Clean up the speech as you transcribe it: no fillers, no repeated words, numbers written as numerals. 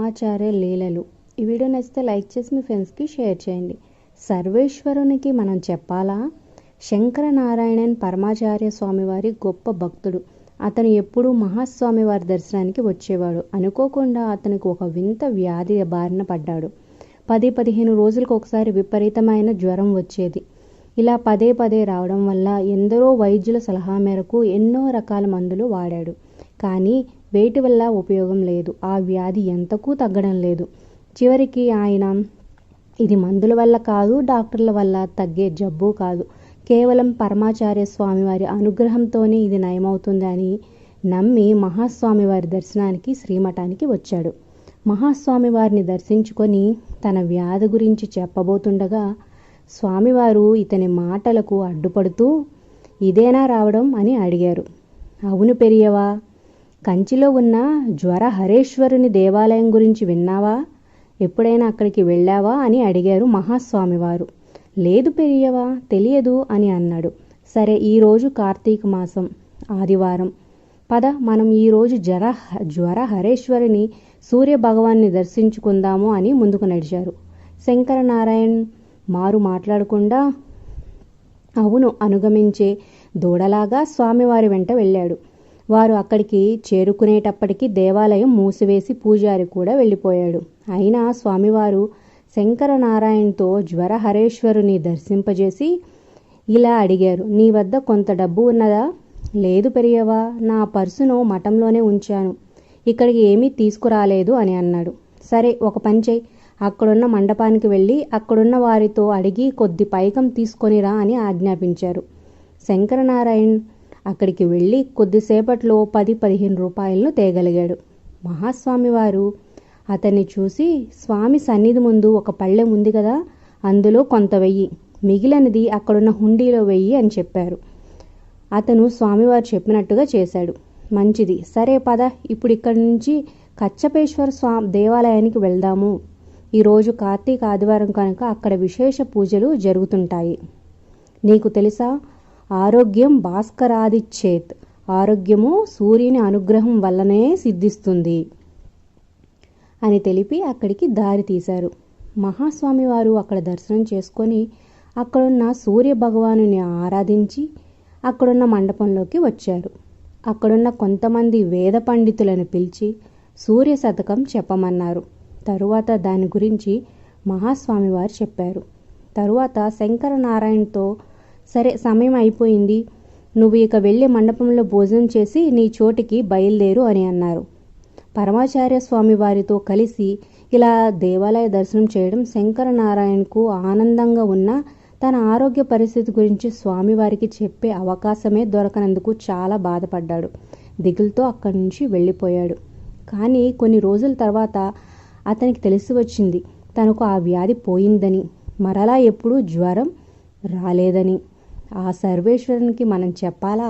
పరమాచార్య లీలలు. ఈ వీడియో నచ్చితే లైక్ చేసి మీ ఫ్రెండ్స్కి షేర్ చేయండి. సర్వేశ్వరునికి మనం చెప్పాలా? శంకరనారాయణన్ పరమాచార్య స్వామివారి గొప్ప భక్తుడు. అతను ఎప్పుడూ మహాస్వామివారి దర్శనానికి వచ్చేవాడు. అనుకోకుండా అతనికి ఒక వింత వ్యాధి బారిన పడ్డాడు. 10-15 రోజులకు ఒకసారి విపరీతమైన జ్వరం వచ్చేది. ఇలా పదే పదే రావడం వల్ల ఎందరో వైద్యుల సలహా మేరకు ఎన్నో రకాల మందులు వాడాడు. కానీ వేటి వల్ల ఉపయోగం లేదు. ఆ వ్యాధి ఎంతకు తగ్గడం లేదు. చివరికి ఆయన ఇది మందుల వల్ల కాదు, డాక్టర్ల వల్ల తగ్గే జబ్బు కాదు, కేవలం పరమాచార్య స్వామివారి అనుగ్రహంతోనే ఇది నయమవుతుంది అని నమ్మి మహాస్వామివారి దర్శనానికి శ్రీమఠానికి వచ్చాడు. మహాస్వామివారిని దర్శించుకొని తన వ్యాధి గురించి చెప్పబోతుండగా స్వామివారు ఇతని మాటలకు అడ్డుపడుతూ, ఇదేనా రావడం అని అడిగారు. అవును పెరియవా, కంచిలో ఉన్న జ్వరహరేశ్వరుని దేవాలయం గురించి విన్నావా? ఎప్పుడైనా అక్కడికి వెళ్ళావా అని అడిగారు మహాస్వామివారు. లేదు పెరియవా, తెలియదు అని అన్నాడు. సరే, ఈరోజు కార్తీక మాసం ఆదివారం, పద మనం ఈరోజు జ్వరహరేశ్వరిని సూర్య భగవాన్ని దర్శించుకుందాము అని ముందుకు నడిచారు. శంకరనారాయణ్ మారు మాట్లాడకుండా అవును అనుగమించే దూడలాగా స్వామివారి వెంట వెళ్ళాడు. వారు అక్కడికి చేరుకునేటప్పటికీ దేవాలయం మూసివేసి పూజారి కూడా వెళ్ళిపోయాడు. అయినా స్వామివారు శంకరనారాయణతో జ్వరహరేశ్వరుని దర్శింపజేసి ఇలా అడిగారు, నీ వద్ద కొంత డబ్బు ఉన్నదా? లేదు పెరియవా, నా పర్సును మఠంలోనే ఉంచాను, ఇక్కడికి ఏమీ తీసుకురాలేదు అని అన్నాడు. సరే, ఒక పని చెయ్యి, అక్కడున్న మండపానికి వెళ్ళి అక్కడున్న వారితో అడిగి కొద్ది పైకం తీసుకొనిరా అని ఆజ్ఞాపించారు. శంకరనారాయణ్ అక్కడికి వెళ్ళి కొద్దిసేపట్లో 10-15 రూపాయలను తేగలిగాడు. మహాస్వామివారు అతన్ని చూసి, స్వామి సన్నిధి ముందు ఒక పళ్ళెం ఉంది కదా, అందులో కొంత వెయ్యి, మిగిలినది అక్కడున్న హుండీలో వెయ్యి అని చెప్పారు. అతను స్వామివారు చెప్పినట్టుగా చేశాడు. మంచిది, సరే పద, ఇప్పుడు ఇక్కడి నుంచి కచ్చపేశ్వర దేవాలయానికి వెళ్దాము. ఈరోజు కార్తీక ఆదివారం కనుక అక్కడ విశేష పూజలు జరుగుతుంటాయి. నీకు తెలుసా, ఆరోగ్యం భాస్కరాదిచ్చేత్, ఆరోగ్యము సూర్యుని అనుగ్రహం వల్లనే సిద్ధిస్తుంది అని తెలిపి అక్కడికి దారి తీశారు. మహాస్వామివారు అక్కడ దర్శనం చేసుకొని అక్కడున్న సూర్య భగవానుని ఆరాధించి అక్కడున్న మండపంలోకి వచ్చారు. అక్కడున్న కొంతమంది వేద పండితులను పిలిచి సూర్య శతకం చెప్పమన్నారు. తరువాత దాని గురించి మహాస్వామివారు చెప్పారు. తరువాత శంకరనారాయణతో, సరే సమయం అయిపోయింది, నువ్వు ఇక వెళ్ళి మండపంలో భోజనం చేసి నీ చోటికి బయలుదేరు అని అన్నారు. పరమాచార్య స్వామి వారితో కలిసి ఇలా దేవాలయ దర్శనం చేయడం శంకరనారాయణకు ఆనందంగా ఉన్న తన ఆరోగ్య పరిస్థితి గురించి స్వామివారికి చెప్పే అవకాశమే దొరకనందుకు చాలా బాధపడ్డాడు. దిగులుతో అక్కడి నుంచి వెళ్ళిపోయాడు. కానీ కొన్ని రోజుల తర్వాత అతనికి తెలిసి వచ్చింది, తనకు ఆ వ్యాధి పోయిందని, మరలా ఎప్పుడూ జ్వరం రాలేదని. ఆ సర్వేశ్వరునికి మనం చెప్పాలా?